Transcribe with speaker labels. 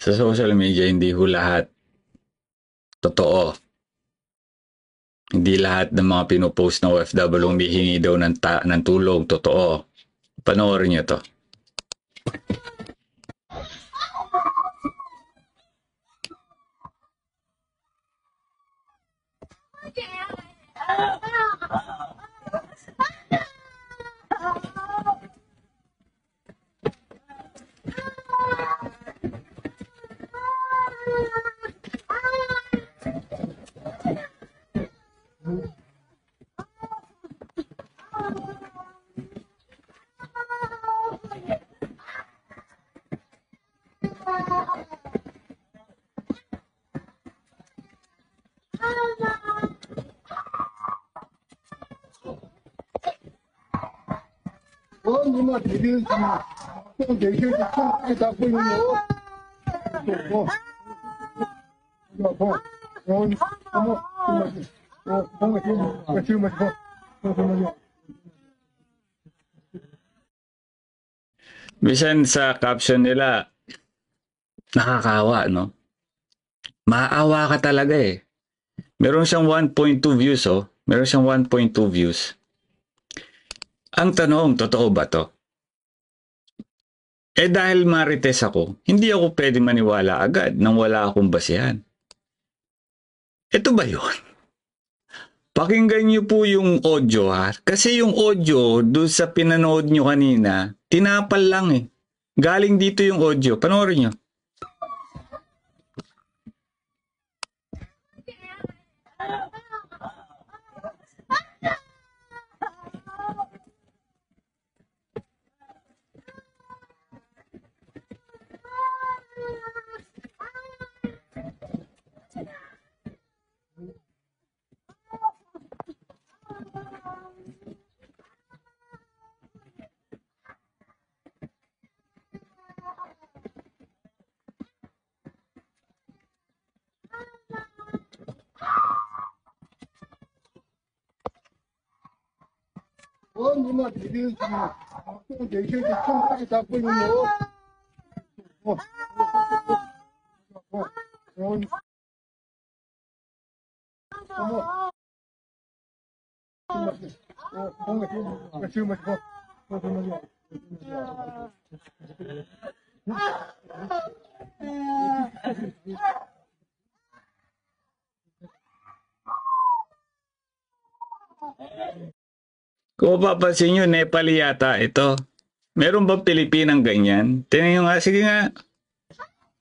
Speaker 1: Sa social media, hindi ho lahat totoo. Hindi lahat ng mga pinopost na OFW humihingi daw ng tulong, totoo. Panoorin niyo to. Bisan sa caption nila, nakakawa, no? Maawa ka talaga eh. Meron siyang 1.2 views, oh. Meron siyang 1.2 views. Ang tanong, totoo ba to? Dahil marites ako, hindi ako pwede maniwala agad nang wala akong basihan. Ito ba yun? Pakinggan niyo po yung audio ha. Kasi yung audio doon sa pinanood niyo kanina, tinapal lang eh. Galing dito yung audio. Panoorin niyo. Kung mapapansin nyo, Nepali yata ito. Meron bang Pilipinang ganyan? Tingnan nyo nga, sige nga.